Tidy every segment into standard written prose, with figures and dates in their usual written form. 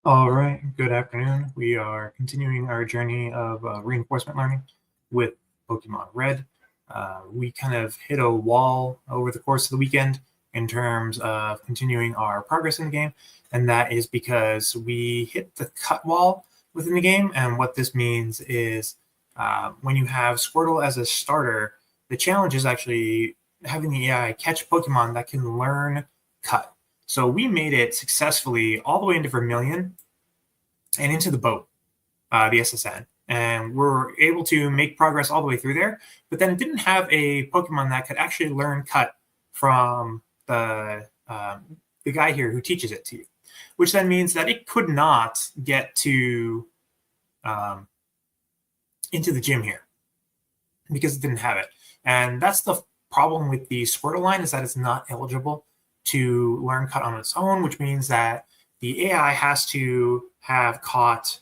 All right, good afternoon. We are continuing our journey of reinforcement learning with Pokemon Red. We kind of hit a wall over the course of the weekend in terms of continuing our progress in the game, and that is because we hit the cut wall within the game. And what this means is when you have Squirtle as a starter, the challenge is actually having the AI catch Pokemon that can learn cut. So we made it successfully all the way into Vermilion and into the boat, the SSN. And we're able to make progress all the way through there. But then it didn't have a Pokemon that could actually learn cut from the guy here who teaches it to you, which then means that it could not get to into the gym here because it didn't have it. And that's the problem with the Squirtle line, is that it's not eligible to learn cut on its own, which means that the AI has to have caught,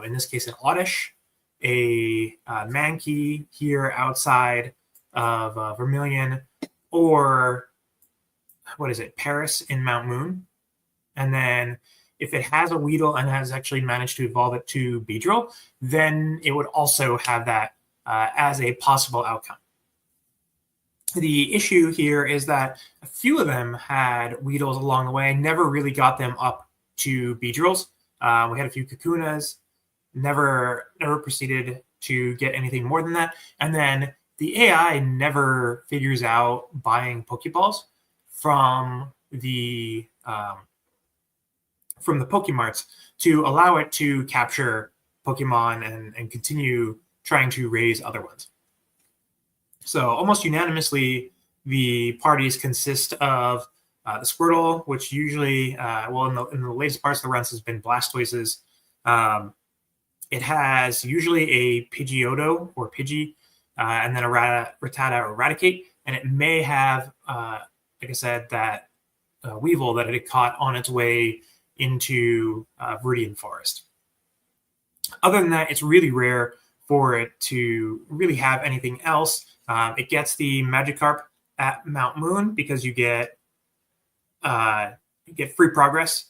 in this case, an Oddish, a Mankey here outside of Vermilion, or what is it, Paris in Mount Moon. And then if it has a Weedle and has actually managed to evolve it to Beedrill, then it would also have that as a possible outcome. The issue here is that a few of them had Weedles along the way, never really got them up to Beedrills. We had a few Kakunas, never proceeded to get anything more than that. And then the AI never figures out buying Pokeballs from the Pokemarts to allow it to capture Pokemon and continue trying to raise other ones. So almost unanimously, the parties consist of the Squirtle, which usually, in the latest parts of the runs has been Blastoises. It has usually a Pidgeotto or Pidgey, and then a Rattata or Raticate, and it may have, like I said, that Weevil that it caught on its way into Viridian Forest. Other than that, it's really rare for it to really have anything else. It gets the Magikarp at Mount Moon because you get free progress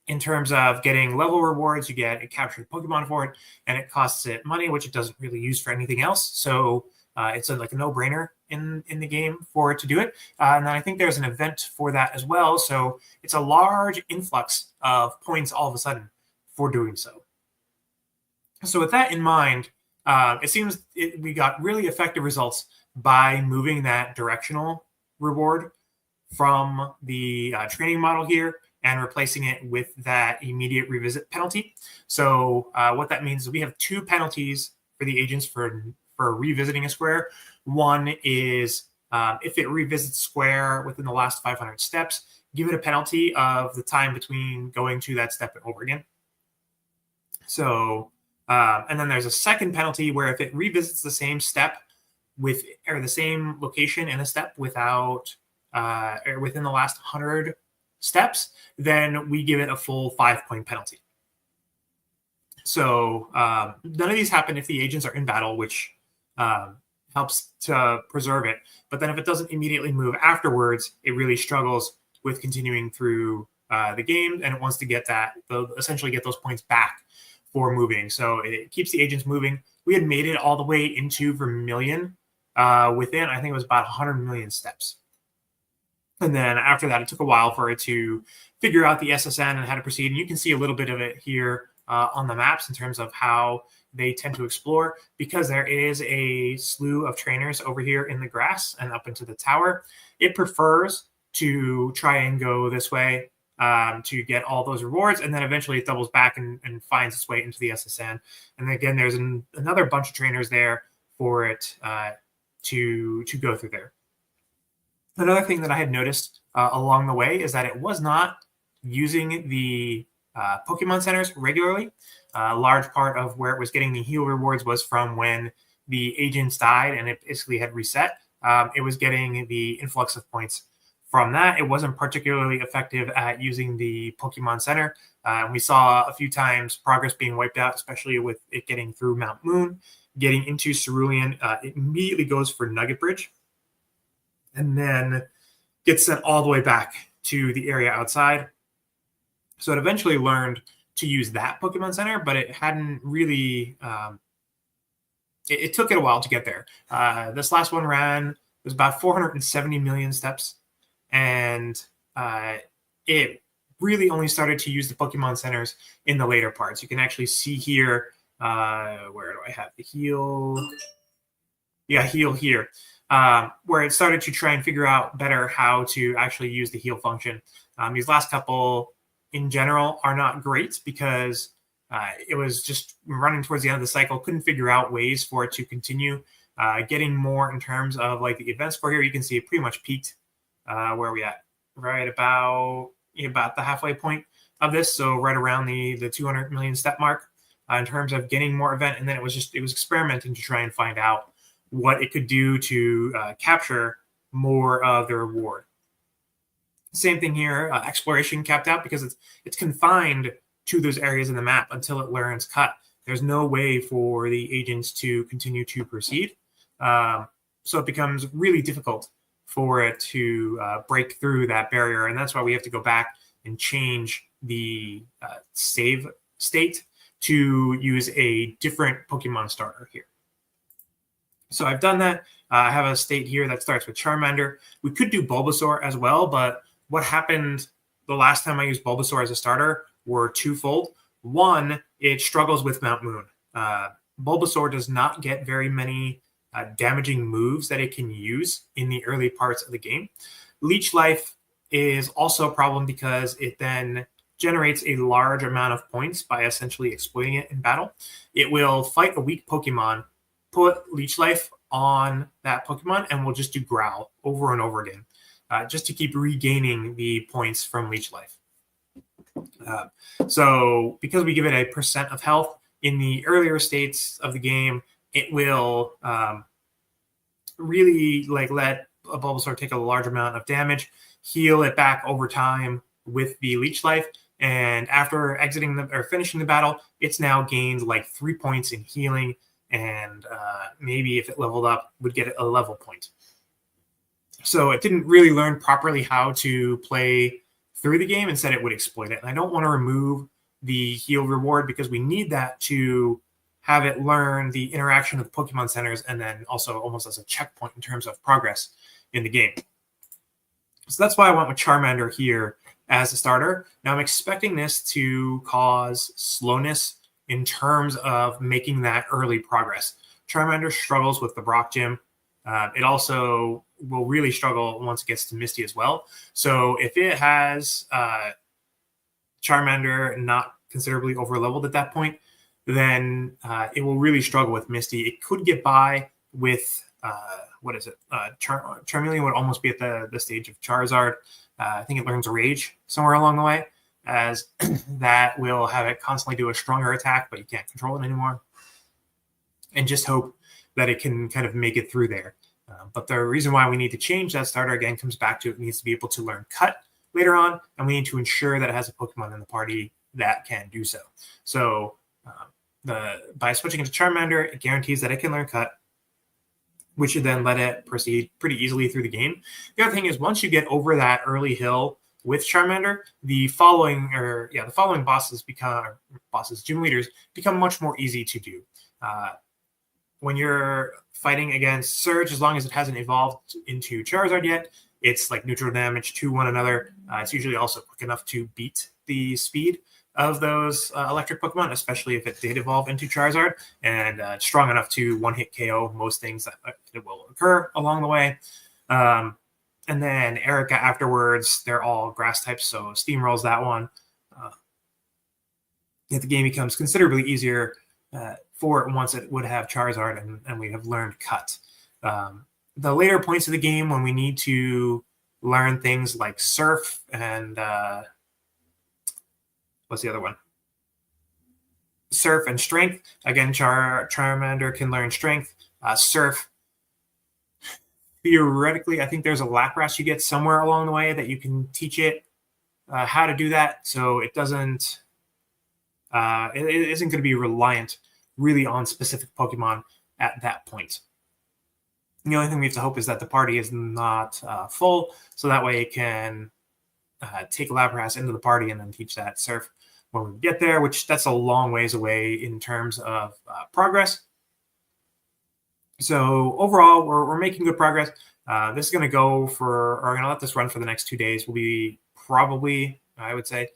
in terms of getting level rewards. You get a captured Pokemon for it, and it costs it money, which it doesn't really use for anything else. So it's like a no-brainer in the game for it to do it. And then I think there's an event for that as well. So it's a large influx of points all of a sudden for doing so. So with that in mind, it seems we got really effective results by moving that directional reward from the training model here and replacing it with that immediate revisit penalty. So what that means is we have two penalties for the agents for revisiting a square. One is if it revisits square within the last 500 steps, give it a penalty of the time between going to that step and over again. So and then there's a second penalty where if it revisits the same step or the same location in a step without or within the last 100 steps, then we give it a full 5-point penalty. So none of these happen if the agents are in battle, which helps to preserve it. But then if it doesn't immediately move afterwards, it really struggles with continuing through the game, and it wants to essentially get those points back for moving. So it keeps the agents moving. We had made it all the way into Vermilion within, I think it was about 100 million steps. And then after that, it took a while for it to figure out the SSN and how to proceed. And you can see a little bit of it here on the maps in terms of how they tend to explore, because there is a slew of trainers over here in the grass and up into the tower. It prefers to try and go this way to get all those rewards, and then eventually it doubles back and finds its way into the SSN. And again, there's another bunch of trainers there for it to go through there. Another thing that I had noticed along the way is that it was not using the Pokemon centers regularly. A large part of where it was getting the heal rewards was from when the agents died and it basically had reset. It was getting the influx of points from that. It wasn't particularly effective at using the Pokemon Center. We saw a few times progress being wiped out, especially with it getting through Mount Moon, getting into Cerulean. It immediately goes for Nugget Bridge and then gets sent all the way back to the area outside. So it eventually learned to use that Pokemon Center, but it hadn't really. It took it a while to get there. This last one was about 470 million steps, and it really only started to use the Pokemon Centers in the later parts. You can actually see here. Where do I have the heal? Yeah, heal here. Where it started to try and figure out better how to actually use the heal function. These last couple, in general, are not great because it was just running towards the end of the cycle, couldn't figure out ways for it to continue getting more in terms of like the event score here. You can see it pretty much peaked. Where are we at? Right about the halfway point of this. So right around the 200 million step mark in terms of getting more event. And then it was experimenting to try and find out what it could do to capture more of the reward. Same thing here, exploration capped out because it's confined to those areas in the map until it learns cut. There's no way for the agents to continue to proceed. So it becomes really difficult for it to break through that barrier. And that's why we have to go back and change the save state to use a different Pokemon starter here. So I've done that. I have a state here that starts with Charmander. We could do Bulbasaur as well, but what happened the last time I used Bulbasaur as a starter were twofold. One, it struggles with Mount Moon. Bulbasaur does not get very many damaging moves that it can use in the early parts of the game. Leech Life is also a problem because it then generates a large amount of points by essentially exploiting it in battle. It will fight a weak Pokemon, put Leech Life on that Pokemon, and will just do Growl over and over again, just to keep regaining the points from Leech Life. So because we give it a percent of health in the earlier states of the game, it will really let a Bulbasaur take a large amount of damage, heal it back over time with the Leech Life, and after finishing the battle, it's now gained 3 points in healing, and maybe if it leveled up, would get a level point. So it didn't really learn properly how to play through the game. Instead, it would exploit it. And I don't want to remove the heal reward because we need that to have it learn the interaction with Pokemon Centers and then also almost as a checkpoint in terms of progress in the game. So that's why I went with Charmander here as a starter. Now I'm expecting this to cause slowness in terms of making that early progress. Charmander struggles with the Brock Gym. It also will really struggle once it gets to Misty as well. So if it has Charmander not considerably over-leveled at that point, then it will really struggle with Misty. It could get by with, Charmeleon would almost be at the stage of Charizard. I think it learns Rage somewhere along the way, as that will have it constantly do a stronger attack, but you can't control it anymore. And just hope that it can kind of make it through there. But the reason why we need to change that starter, again, comes back to it needs to be able to learn Cut later on, and we need to ensure that it has a Pokemon in the party that can do so. So by switching it to Charmander, it guarantees that it can learn Cut, which should then let it proceed pretty easily through the game. The other thing is once you get over that early hill with Charmander, the following gym leaders become much more easy to do. When you're fighting against Surge, as long as it hasn't evolved into Charizard yet, it's neutral damage to one another. It's usually also quick enough to beat the speed of those electric Pokemon, especially if it did evolve into Charizard, and strong enough to one-hit KO most things that will occur along the way. And then Erica afterwards, they're all grass types, so steamrolls that one. The game becomes considerably easier for it once it would have Charizard and we have learned Cut. The later points of the game when we need to learn things like Surf and what's the other one? Surf and Strength. Again, Charmander can learn Strength. Surf, theoretically, I think there's a Lapras you get somewhere along the way that you can teach it how to do that. So it doesn't, it isn't going to be reliant really on specific Pokemon at that point. The only thing we have to hope is that the party is not full, so that way it can take Lapras into the party and then teach that Surf when we get there, which that's a long ways away in terms of progress. So overall, we're making good progress. This is going to go for, or I'm going to let this run for the next 2 days. We'll be probably, I would say,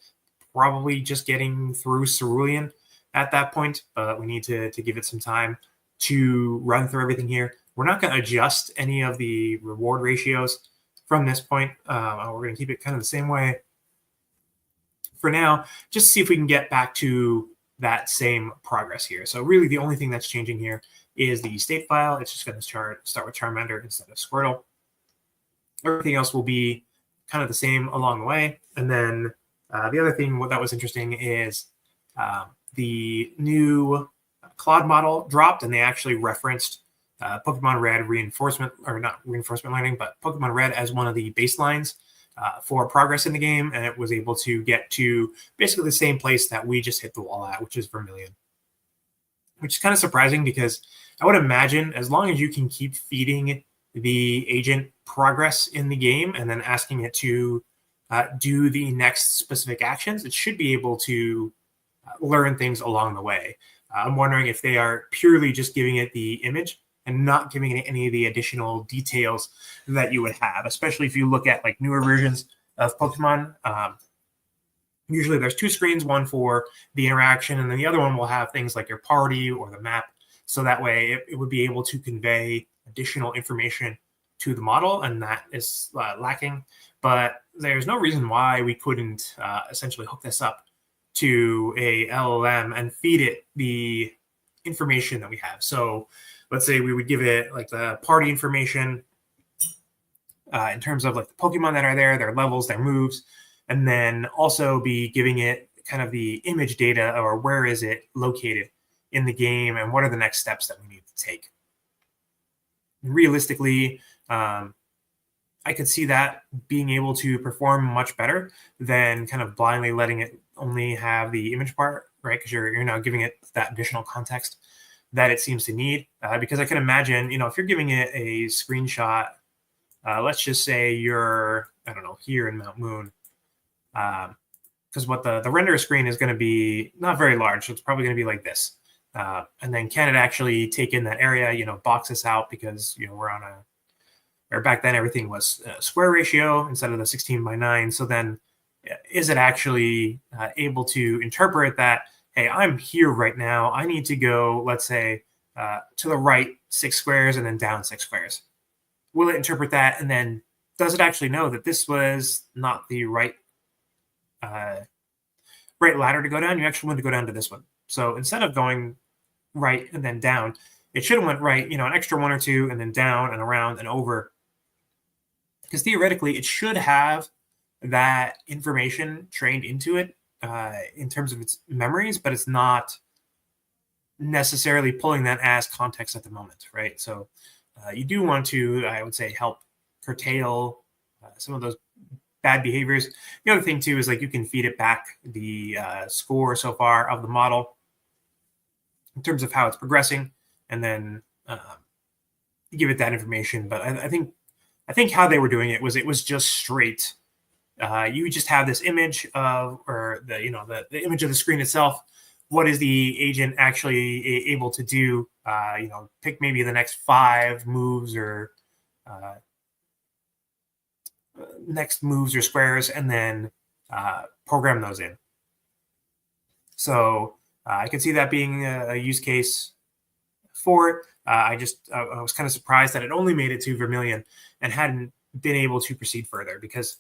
probably just getting through Cerulean at that point, but we need to give it some time to run through everything here. We're not going to adjust any of the reward ratios from this point. We're going to keep it kind of the same way for now, just to see if we can get back to that same progress here. So really the only thing that's changing here is the state file. It's just going to start with Charmander instead of Squirtle. Everything else will be kind of the same along the way. And then the other thing that was interesting is the new Claude model dropped, and they actually referenced Pokemon Red reinforcement, or not reinforcement learning, but Pokemon Red as one of the baselines for progress in the game, and it was able to get to basically the same place that we just hit the wall at, which is Vermilion. Which is kind of surprising, because I would imagine as long as you can keep feeding the agent progress in the game and then asking it to do the next specific actions, it should be able to learn things along the way. I'm wondering if they are purely just giving it the image and not giving it any of the additional details that you would have, especially if you look at like newer versions of Pokemon. Usually there's 2 screens, one for the interaction, and then the other one will have things like your party or the map. So that way it would be able to convey additional information to the model, and that is lacking. But there's no reason why we couldn't essentially hook this up to a LLM and feed it the information that we have. So let's say we would give it like the party information in terms of like the Pokemon that are there, their levels, their moves, and then also be giving it kind of the image data, or where is it located in the game and what are the next steps that we need to take. Realistically, I could see that being able to perform much better than kind of blindly letting it only have the image part, right? Because you're now giving it that additional context that it seems to need. Because I can imagine, if you're giving it a screenshot, let's just say you're, I don't know, here in Mount Moon, because what the render screen is going to be not very large, so it's probably going to be like this. And then can it actually take in that area, box this out, because we're on or back then everything was square ratio instead of the 16:9. So then is it actually able to interpret that, hey, I'm here right now, I need to go, let's say, to the right 6 squares and then down 6 squares? Will it interpret that, and then does it actually know that this was not the right ladder to go down? You actually want to go down to this one. So instead of going right and then down, it should have went right, an extra 1 or 2, and then down and around and over. Because theoretically, it should have that information trained into it in terms of its memories, but it's not necessarily pulling that as context at the moment, right? So you do want to, I would say, help curtail some of those bad behaviors. The other thing too is like you can feed it back the score so far of the model in terms of how it's progressing, and then give it that information. But I think how they were doing it was just straight. You just have this image of, or the image of the screen itself. What is the agent actually able to do? Pick maybe the next 5 moves or squares, and then program those in. So I could see that being a use case for it. I was kind of surprised that it only made it to Vermilion and hadn't been able to proceed further, because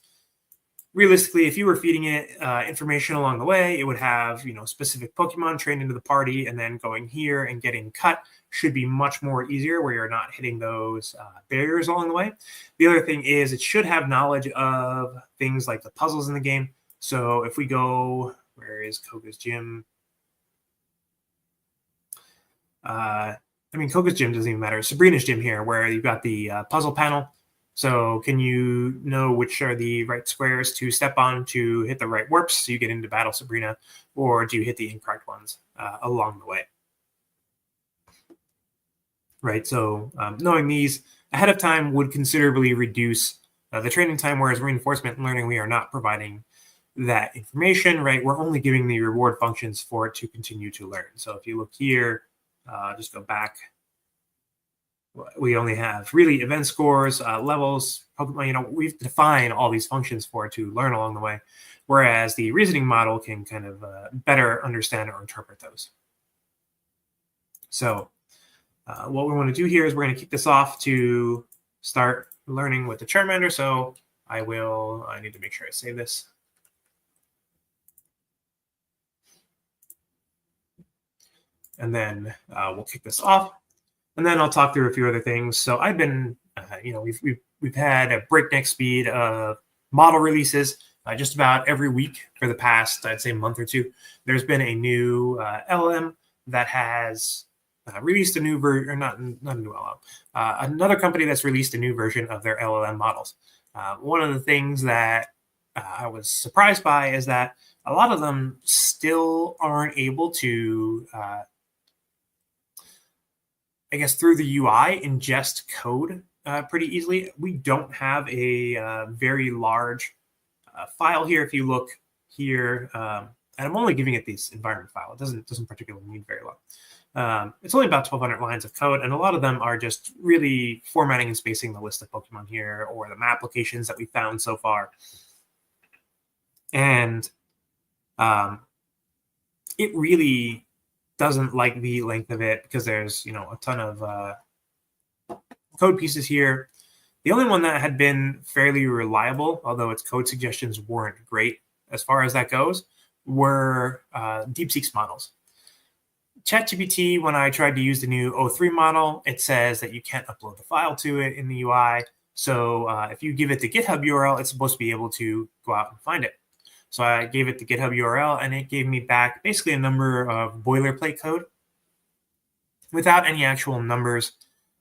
realistically, if you were feeding it information along the way, it would have specific Pokemon trained into the party, and then going here and getting cut should be much more easier, where you're not hitting those barriers along the way. The other thing is it should have knowledge of things like the puzzles in the game. So if we go, where is Koga's Gym? Koga's Gym doesn't even matter. Sabrina's Gym here, where you've got the puzzle panel. So can you know which are the right squares to step on to hit the right warps so you get into Battle Sabrina, or do you hit the incorrect ones along the way? Right, so knowing these ahead of time would considerably reduce the training time, whereas reinforcement learning, we are not providing that information, right? We're only giving the reward functions for it to continue to learn. So if you look here, just go back. We only have really event scores, levels, we've defined all these functions for it to learn along the way, whereas the reasoning model can kind of better understand or interpret those. So what we want to do here is we're going to kick this off to start learning with the Charmander. So I need to make sure I save this. And then we'll kick this off. And then I'll talk through a few other things. So I've been, we've had a breakneck speed of model releases just about every week for the past, I'd say, month or two. There's been a new LLM that has released a new version, or not a new LLM, another company that's released a new version of their LLM models. One of the things that I was surprised by is that a lot of them still aren't able to, I guess, through the UI, ingest code pretty easily. We don't have a very large file here. If you look here, and I'm only giving it this environment file. It doesn't particularly need very long. It's only about 1,200 lines of code, and a lot of them are just really formatting and spacing the list of Pokemon here or the map locations that we found so far. And it really doesn't like the length of it because there's a ton of code pieces here. The only one that had been fairly reliable, although its code suggestions weren't great as far as that goes, were DeepSeek's models. ChatGPT, when I tried to use the new O3 model, it says that you can't upload the file to it in the UI. So if you give it the GitHub URL, it's supposed to be able to go out and find it. So I gave it the GitHub URL, and it gave me back basically a number of boilerplate code without any actual numbers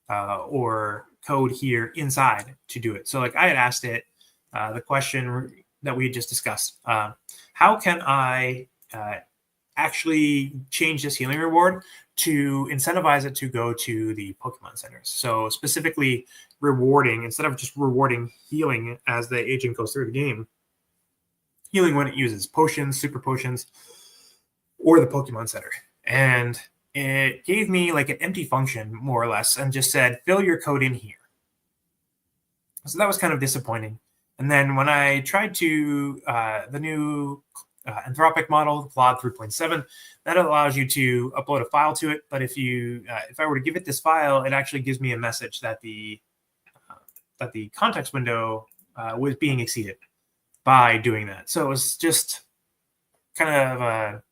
or code here inside to do it. So like I had asked it the question that we had just discussed. How can I actually change this healing reward to incentivize it to go to the Pokemon centers? So specifically rewarding, instead of just rewarding healing as the agent goes through the game, healing when it uses potions, super potions, or the Pokemon Center. And it gave me like an empty function, more or less, and just said, fill your code in here. So that was kind of disappointing. And then when I tried to, the new Anthropic model, Claude 3.7, that allows you to upload a file to it. But if I were to give it this file, it actually gives me a message that the context window was being exceeded by doing that. So it was just kind of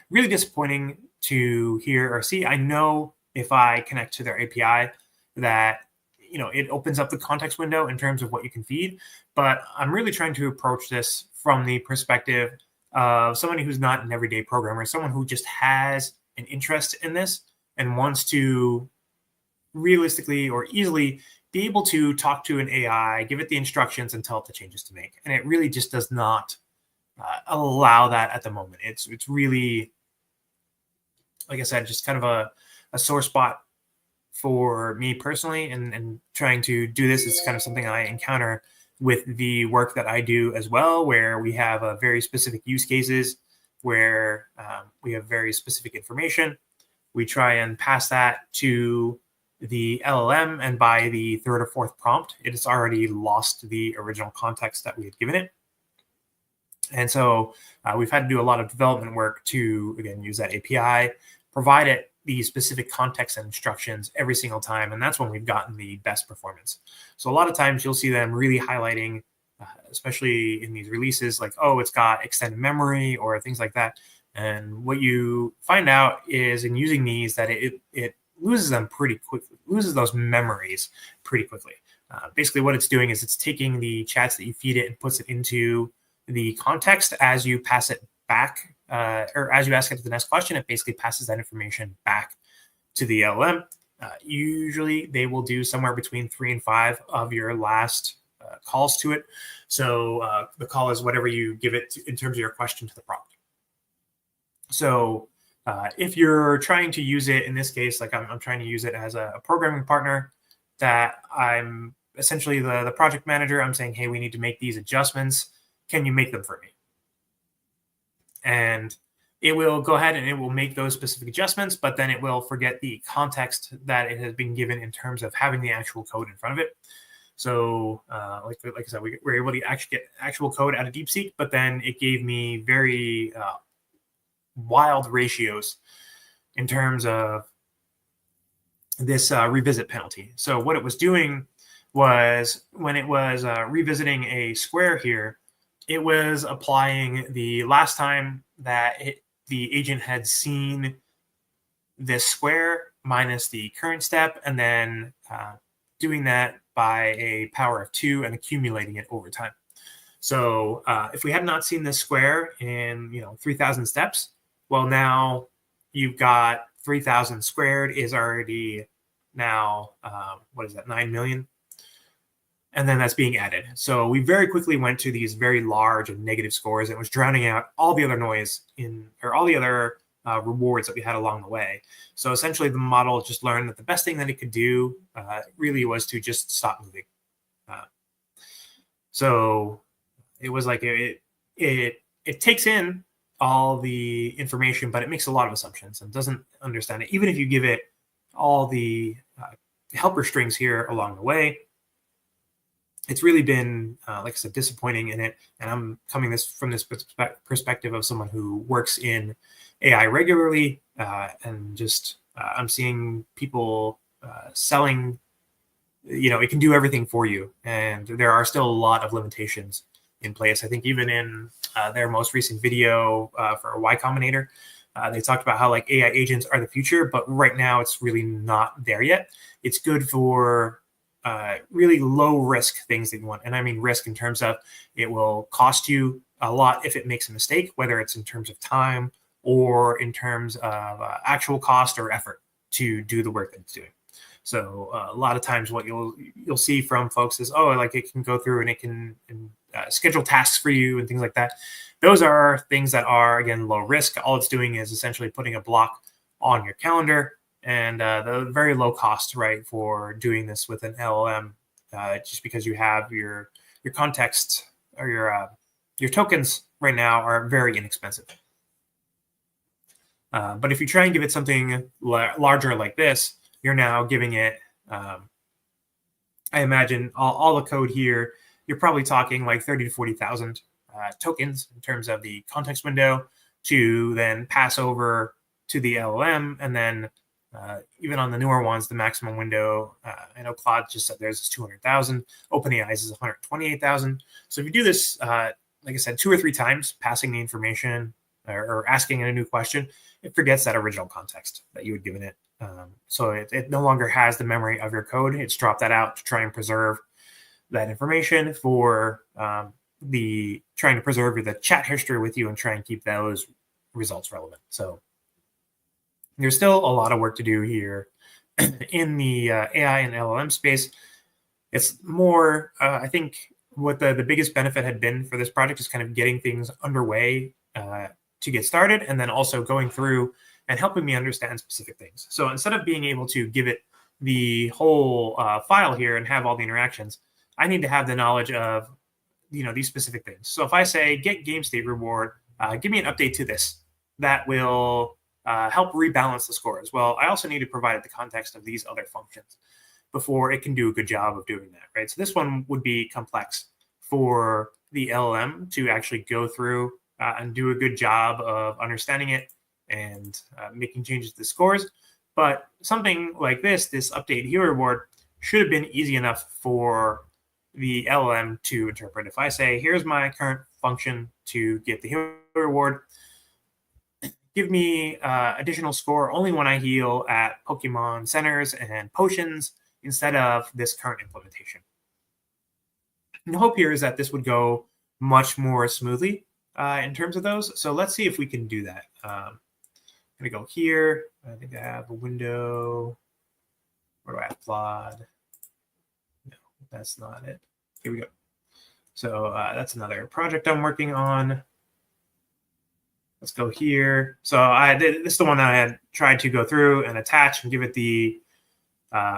really disappointing to hear or see. I know if I connect to their API that it opens up the context window in terms of what you can feed, but I'm really trying to approach this from the perspective of somebody who's not an everyday programmer, someone who just has an interest in this and wants to realistically or easily be able to talk to an AI, give it the instructions, and tell it the changes to make. And it really just does not allow that at the moment. It's really, like I said, just kind of a sore spot for me personally, and trying to do this is kind of something I encounter with the work that I do as well, where we have a very specific use cases where we have very specific information. We try and pass that to the LLM, and by the third or fourth prompt, it has already lost the original context that we had given it. And so we've had to do a lot of development work to, again, use that API, provide it the specific context and instructions every single time. And that's when we've gotten the best performance. So a lot of times you'll see them really highlighting, especially in these releases, like, oh, it's got extended memory or things like that. And what you find out is in using these that it loses them pretty quickly, loses those memories pretty quickly. Basically what it's doing is it's taking the chats that you feed it and puts it into the context as you pass it back, or as you ask it the next question, it basically passes that information back to the LLM. Usually they will do somewhere between 3 and 5 of your last calls to it. So the call is whatever you give it in terms of your question to the prompt. So if you're trying to use it, in this case, like I'm trying to use it as a programming partner that I'm essentially the project manager. I'm saying, hey, we need to make these adjustments. Can you make them for me? And it will go ahead and it will make those specific adjustments, but then it will forget the context that it has been given in terms of having the actual code in front of it. So like I said, we were able to actually get actual code out of DeepSeek, but then it gave me very wild ratios in terms of this revisit penalty. So what it was doing was when it was revisiting a square here, it was applying the last time that the agent had seen this square minus the current step, and then doing that by a power of 2 and accumulating it over time. So if we had not seen this square in 3,000 steps, well, now you've got 3,000 squared is already now, what is that, 9 million? And then that's being added. So we very quickly went to these very large and negative scores. It was drowning out all the other noise or all the other rewards that we had along the way. So essentially the model just learned that the best thing that it could do really was to just stop moving. So it was like it takes in all the information, but it makes a lot of assumptions and doesn't understand it. Even if you give it all the helper strings here along the way, it's really been, like I said, disappointing in it. And I'm coming from this perspective of someone who works in AI regularly, and just I'm seeing people selling, it can do everything for you. And there are still a lot of limitations in place. I think even in their most recent video for Y Combinator, they talked about how like AI agents are the future, but right now it's really not there yet. It's good for really low risk things that you want. And I mean risk in terms of it will cost you a lot if it makes a mistake, whether it's in terms of time or in terms of actual cost or effort to do the work that it's doing. So a lot of times what you'll see from folks is, oh, like it can go through and it can schedule tasks for you and things like that. Those are things that are, again, low risk. All it's doing is essentially putting a block on your calendar, and the very low cost, right, for doing this with an LLM, just because you have your context or your tokens right now are very inexpensive. But if you try and give it something larger like this, you're now giving it, I imagine all the code here, you're probably talking like 30 to 40,000 tokens in terms of the context window to then pass over to the LLM. And then even on the newer ones, the maximum window, I know Claude just said theirs is 200,000. OpenAI's is 128,000. So if you do this, like I said, 2 or 3 times, passing the information or asking it a new question, it forgets that original context that you had given it. So it no longer has the memory of your code. It's dropped that out to try and preserve that information for trying to preserve the chat history with you and try and keep those results relevant. So there's still a lot of work to do here in the AI and LLM space. It's more, I think, what the biggest benefit had been for this project is kind of getting things underway to get started, and then also going through and helping me understand specific things. So instead of being able to give it the whole file here and have all the interactions, I need to have the knowledge of these specific things. So if I say get game state reward, give me an update to this, that will help rebalance the scores. Well, I also need to provide the context of these other functions before it can do a good job of doing that, right? So this one would be complex for the LLM to actually go through and do a good job of understanding it and making changes to the scores. But something like this update hero reward, should have been easy enough for the LLM to interpret. If I say, here's my current function to get the hero reward, give me additional score only when I heal at Pokemon centers and potions instead of this current implementation. And the hope here is that this would go much more smoothly in terms of those. So let's see if we can do that. I'm going to go here. I think I have a window. Where do I have Claude? No, that's not it. Here we go. So that's another project I'm working on. Let's go here. So this is the one that I had tried to go through and attach and give it the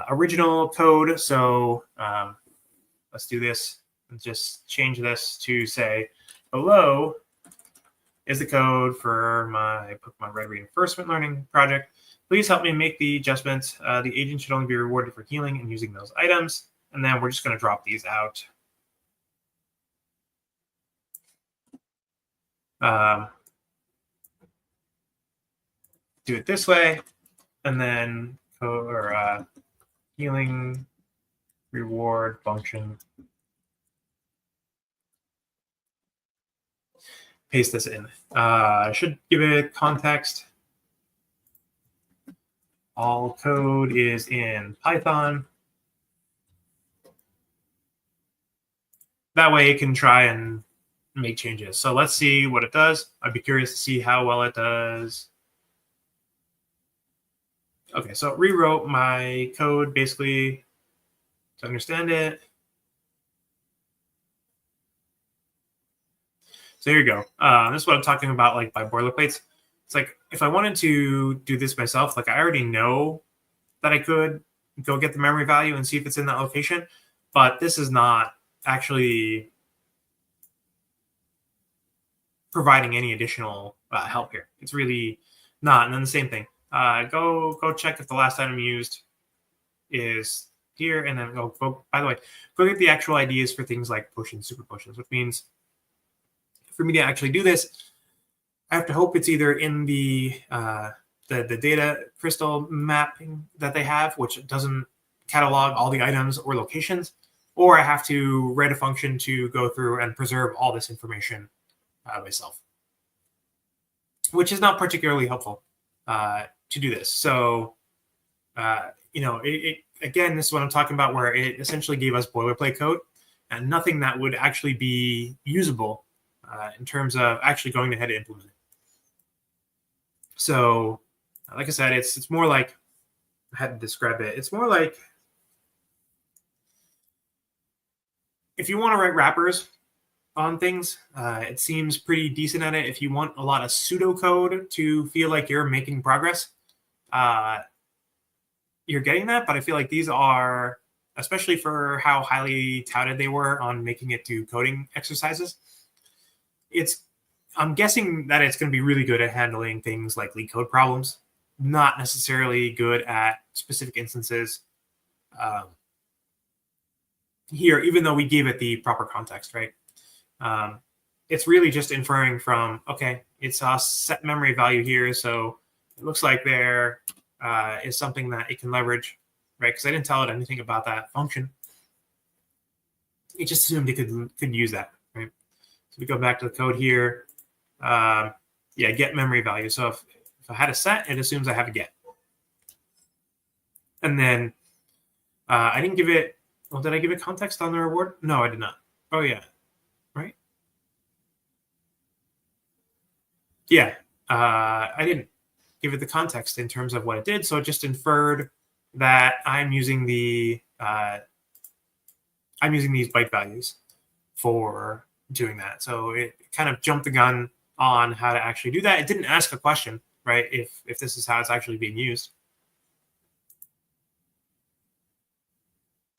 original code. So let's do this and just change this to say below is the code for my Pokemon Red Reinforcement Learning project. Please help me make the adjustments. The agent should only be rewarded for healing and using those items. And then we're just going to drop these out. Do it this way, and then healing reward function. Paste this in. I should give it context. All code is in Python. That way it can try and make changes. So let's see what it does. I'd be curious to see how well it does. Okay, so it rewrote my code basically to understand it. So here you go. This is what I'm talking about, like by boilerplates. It's like if I wanted to do this myself, like I already know that I could go get the memory value and see if it's in that location, but this is not actually providing any additional help here. It's really not. And then the same thing. Go check if the last item used is here, and then go. By the way, go get the actual IDs for things like potions, super potions, which means for me to actually do this, I have to hope it's either in the data crystal mapping that they have, which doesn't catalog all the items or locations, or I have to write a function to go through and preserve all this information myself, which is not particularly helpful to do this. So, again, this is what I'm talking about, where it essentially gave us boilerplate code and nothing that would actually be usable in terms of actually going ahead and implement it. So, like I said, it's more like, I had to describe it. It's more like if you want to write wrappers on things, it seems pretty decent at it. If you want a lot of pseudocode to feel like you're making progress, you're getting that. But I feel like these are, especially for how highly touted they were on making it do coding exercises, I'm guessing that it's going to be really good at handling things like leak code problems, not necessarily good at specific instances here, even though we gave it the proper context, right? It's really just inferring from, okay, it's a set memory value here, so it looks like there is something that it can leverage, right? Because I didn't tell it anything about that function. It just assumed it could use that, right? So we go back to the code here. Get memory value. So if I had a set, it assumes I have a get. And then I didn't give it, well, did I give it context on the reward? No, I did not. Oh, yeah. Right? Yeah. I didn't give it the context in terms of what it did. So it just inferred that I'm using these byte values for doing that. So it kind of jumped the gun on how to actually do that. It didn't ask a question, right? If this is how it's actually being used.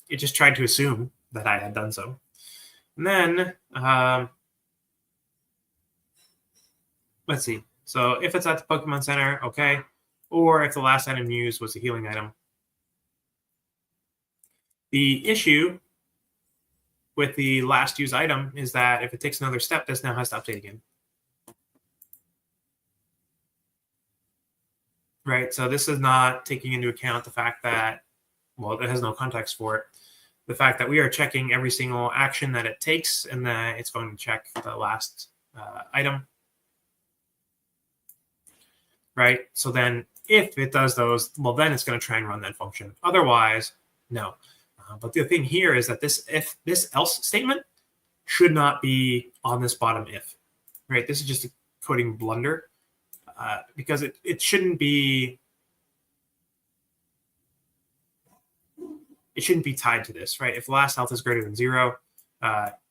It just tried to assume that I had done so. And then, let's see. So if it's at the Pokemon Center, okay. Or if the last item used was a healing item. The issue with the last used item is that if it takes another step, this now has to update again. Right, so this is not taking into account the fact that, well, it has no context for it. The fact that we are checking every single action that it takes, and that it's going to check the last item. Right, so then if it does those, well, then it's going to try and run that function. Otherwise, no. But the thing here is that this else statement should not be on this bottom if. Right, this is just a coding blunder. Because it shouldn't be tied to this, right? If the last health is greater than 0,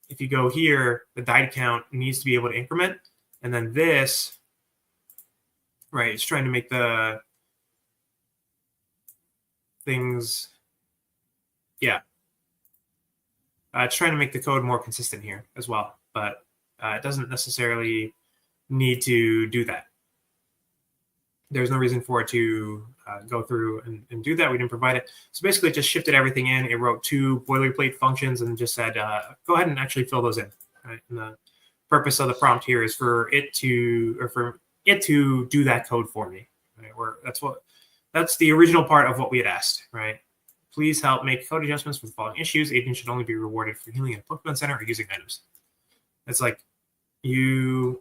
if you go here, the die count needs to be able to increment, and then this, right? It's trying to make the things, yeah. It's trying to make the code more consistent here as well, but it doesn't necessarily need to do that. There's no reason for it to go through and do that. We didn't provide it. So basically it just shifted everything in. It wrote 2 boilerplate functions and just said, go ahead and actually fill those in. Right? And the purpose of the prompt here is for it to do that code for me. Right? That's the original part of what we had asked, right? Please help make code adjustments for the following issues. Agents should only be rewarded for healing in a Pokemon Center or using items. It's like I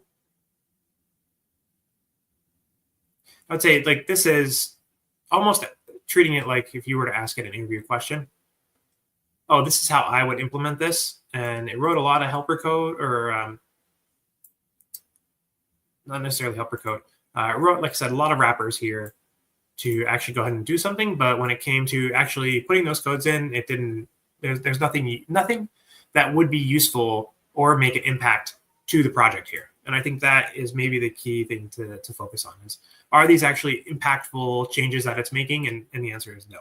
would say like this is almost treating it like if you were to ask it an interview question. Oh, this is how I would implement this. And it wrote a lot of helper code or not necessarily helper code. It wrote, like I said, a lot of wrappers here to actually go ahead and do something. But when it came to actually putting those codes in, it didn't, there's nothing that would be useful or make an impact to the project here. And I think that is maybe the key thing to focus on is, are these actually impactful changes that it's making? And the answer is no.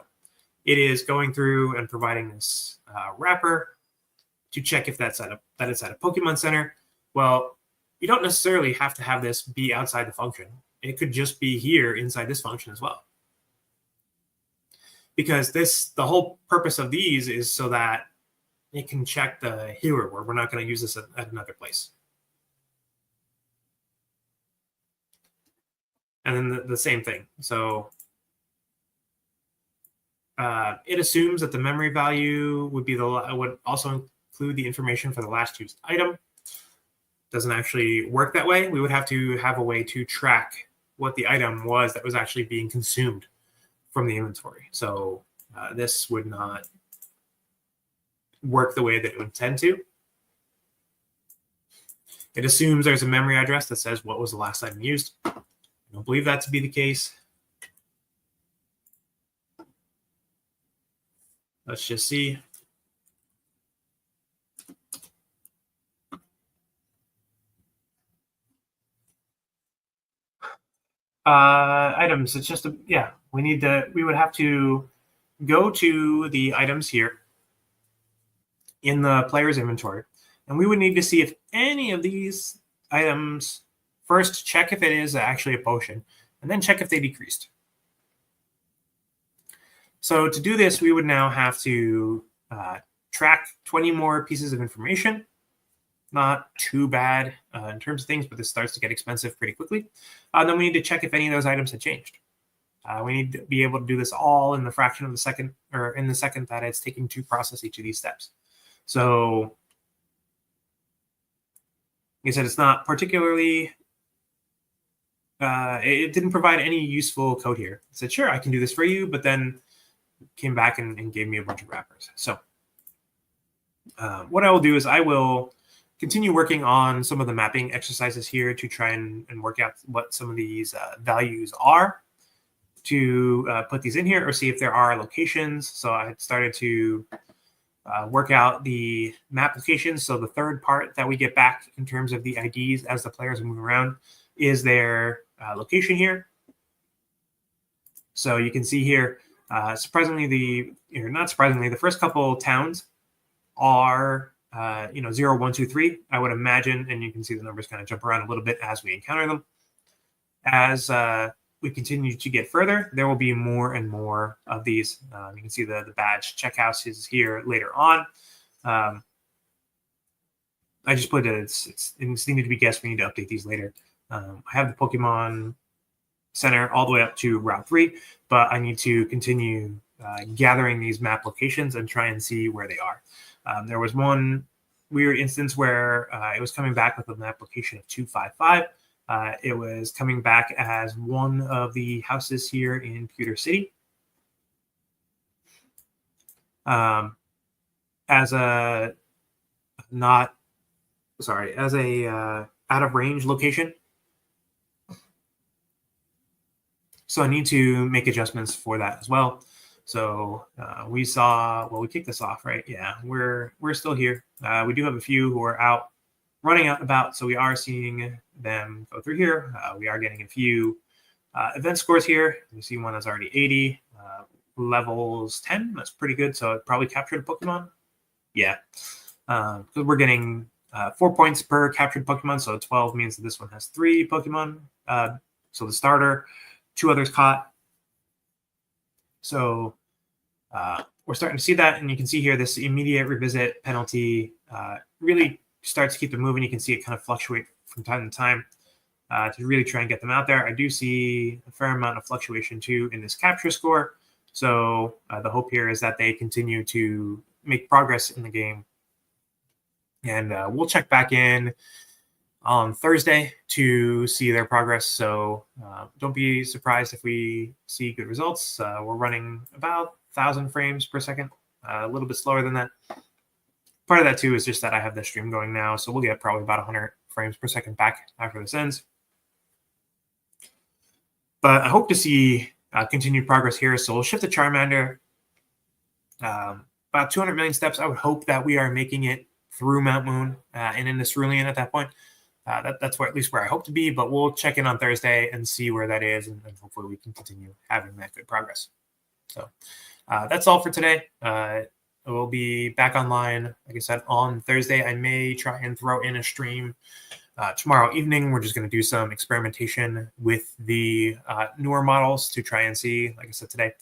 It is going through and providing this wrapper to check if that it's at a Pokemon Center. Well, you don't necessarily have to have this be outside the function. It could just be here inside this function as well. Because the whole purpose of these is so that it can check the healer word. We're not going to use this at another place. And then the same thing. So it assumes that the memory value would also include the information for the last used item. Doesn't actually work that way. We would have to have a way to track what the item was that was actually being consumed from the inventory. So this would not work the way that it would tend to. It assumes there's a memory address that says what was the last item used. I don't believe that to be the case. Let's just see. Items, it's just we would have to go to the items here in the player's inventory, and we would need to see if any of these items, first check if it is actually a potion, and then check if they decreased. So to do this, we would now have to track 20 more pieces of information. Not too bad in terms of things, but this starts to get expensive pretty quickly. Then we need to check if any of those items had changed. We need to be able to do this all in the fraction of the second, or in the second that it's taking to process each of these steps. So, like I said, it's not particularly, it didn't provide any useful code here. It said, sure, I can do this for you, but then came back and gave me a bunch of wrappers. So what I will do is I will continue working on some of the mapping exercises here to try and work out what some of these values are to put these in here or see if there are locations. So I had started to work out the map locations. So the third part that we get back in terms of the IDs as the players move around is their location here. So you can see here, surprisingly, not surprisingly, the first couple towns are 0, 1, 2, 3, I would imagine, and you can see the numbers kind of jump around a little bit as we encounter them. As we continue to get further, there will be more and more of these. You can see the badge check houses here later on. I just put it, it's needed to be guessed. We need to update these later. I have the Pokemon Center all the way up to Route 3, but I need to continue gathering these map locations and try and see where they are. There was one weird instance where it was coming back with an application of 255. It was coming back as one of the houses here in Pewter City. As a out of range location. So I need to make adjustments for that as well. So we kicked this off, right? Yeah, we're still here. We do have a few who are out running out and about, so we are seeing them go through here. We are getting a few event scores here. You see one that's already 80, levels 10. That's pretty good. So it probably captured a Pokemon. Yeah. because we're getting 4 points per captured Pokemon. So 12 means that this one has 3 Pokemon. So the starter, 2 others caught. So we're starting to see that, and you can see here this immediate revisit penalty really starts to keep them moving. You can see it kind of fluctuate from time to time to really try and get them out there. I do see a fair amount of fluctuation too in this capture score. So the hope here is that they continue to make progress in the game. And we'll check back in on Thursday to see their progress. So don't be surprised if we see good results. We're running about 1,000 frames per second, a little bit slower than that. Part of that too is just that I have the stream going now, so we'll get probably about 100 frames per second back after this ends. But I hope to see continued progress here. So we'll shift to Charmander. About 200 million steps. I would hope that we are making it through Mount Moon and in the Cerulean at that point. That's where, at least where I hope to be, but we'll check in on Thursday and see where that is, and hopefully we can continue having that good progress. So that's all for today. We'll be back online, like I said, on Thursday. I may try and throw in a stream tomorrow evening. We're just going to do some experimentation with the newer models to try and see, like I said today,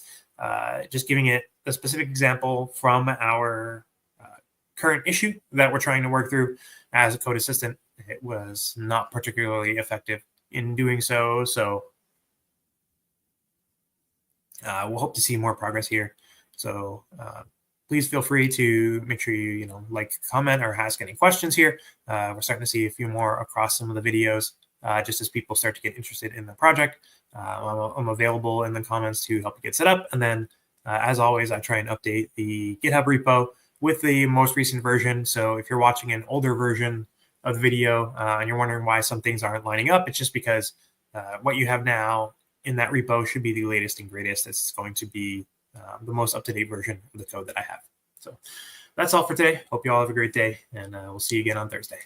just giving it a specific example from our current issue that we're trying to work through as a code assistant. It was not particularly effective in doing so. So we'll hope to see more progress here. So please feel free to make sure you like, comment, or ask any questions here. We're starting to see a few more across some of the videos just as people start to get interested in the project. I'm available in the comments to help you get set up. And then as always, I try and update the GitHub repo with the most recent version. So if you're watching an older version of the video and you're wondering why some things aren't lining up, it's just because what you have now in that repo should be the latest and greatest. It's going to be the most up-to-date version of the code that I have. So that's all for today. Hope you all have a great day, and we'll see you again on Thursday.